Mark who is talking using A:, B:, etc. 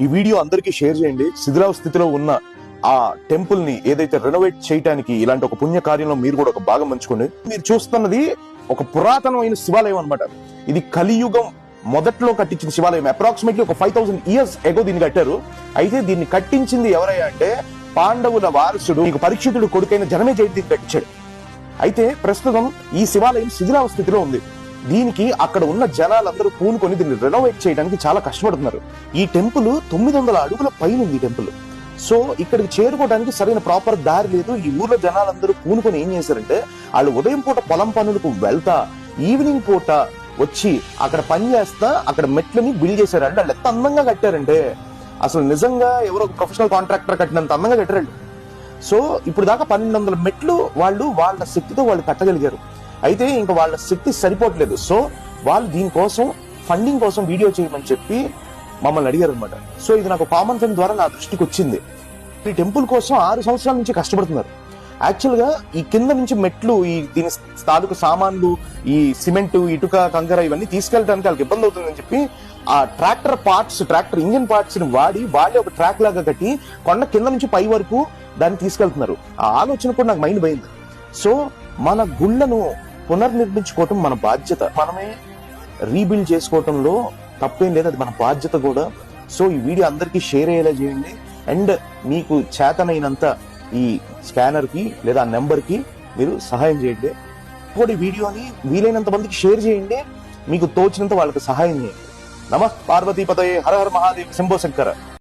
A: ఈ వీడియో అందరికీ షేర్ చేయండి. శిథిలావ స్థితిలో ఉన్న ఆ టెంపుల్ ని ఏదైతే రెనోవేట్ చేయడానికి ఇలాంటి ఒక పుణ్య కార్యంలో మీరు కూడా ఒక భాగం పంచుకోండి. మీరు చూస్తున్నది ఒక పురాతనమైన శివాలయం అన్నమాట. ఇది కలియుగం మొదట్లో కట్టించిన శివాలయం. అప్రాక్సిమేట్లీ ఒక 5000 years ఎగో దీన్ని కట్టారు. అయితే దీన్ని కట్టించింది ఎవరయ్యా అంటే పాండవుల వారసుడు పరీక్షితుడు కొడుకైన జనమేజయుడు దీన్ని కట్టించాడు. అయితే ప్రస్తుతం ఈ శివాలయం శిథిలావ స్థితిలో ఉంది. దీనికి అక్కడ ఉన్న జనాలందరూ పూనుకొని దీన్ని రెనోవేట్ చేయడానికి చాలా కష్టపడుతున్నారు. ఈ టెంపుల్ 900 అడుగుల పైన ఉంది. ఈ టెంపుల్ సో ఇక్కడికి చేరుకోవడానికి సరైన ప్రాపర్ దారి లేదు. ఈ ఊర్లో జనాలందరూ పూనుకొని ఏం చేశారంటే వాళ్ళు ఉదయం పూట పొలం పనులకు వెళ్తా ఈవినింగ్ పూట వచ్చి అక్కడ పని చేస్తా అక్కడ మెట్లని బిల్డ్ చేశారంటే వాళ్ళు ఎంత అందంగా కట్టారంటే అసలు నిజంగా ఎవరో ప్రొఫెషనల్ కాంట్రాక్టర్ కట్టినంత అందంగా కట్టారండి. సో ఇప్పుడు దాకా 1200 మెట్లు వాళ్ళు వాళ్ళ శక్తితో వాళ్ళు కట్టగలిగారు. అయితే ఇంకా వాళ్ళ శక్తి సరిపోవట్లేదు. సో వాళ్ళు దీనికోసం ఫండింగ్ కోసం వీడియో చేయమని చెప్పి మమ్మల్ని అడిగారు అనమాట. సో ఇది నాకు కామన్ ఫ్రెండ్ ద్వారా నా దృష్టికి వచ్చింది. ఈ టెంపుల్ కోసం 6 సంవత్సరాల నుంచి కష్టపడుతున్నారు. యాక్చువల్ గా ఈ కింద నుంచి మెట్లు ఈ దీని తాలూకు సామాన్లు ఈ సిమెంట్ ఇటుక కంకర ఇవన్నీ తీసుకెళ్ళడానికి వాళ్ళకి ఇబ్బంది అవుతుందని చెప్పి ఆ ట్రాక్టర్ ఇంజిన్ పార్ట్స్ ని వాళ్ళే ఒక ట్రాక్ లాగా కట్టి కొండ కింద నుంచి పై వరకు దాన్ని తీసుకెళ్తున్నారు. ఆ ఆలోచన కూడా నాకు మైండ్ పోయింది. సో మన గుళ్ళను పునర్నిర్మించుకోవటం మన బాధ్యత. మనమే రీబిల్డ్ చేసుకోవటంలో తప్పేం లేదు, అది మన బాధ్యత కూడా. సో ఈ వీడియో అందరికీ షేర్ అయ్యేలా చేయండి. అండ్ మీకు చేతనైనంత ఈ స్కానర్ కి లేదా నెంబర్ కి మీరు సహాయం చేయండి. కూడా ఈ వీడియోని వీలైనంత మందికి షేర్ చేయండి. మీకు తోచినంత వాళ్ళకి సహాయం చేయండి. నమః పార్వతీపతయే హర హర మహాదేవ్ శంభో శంకర.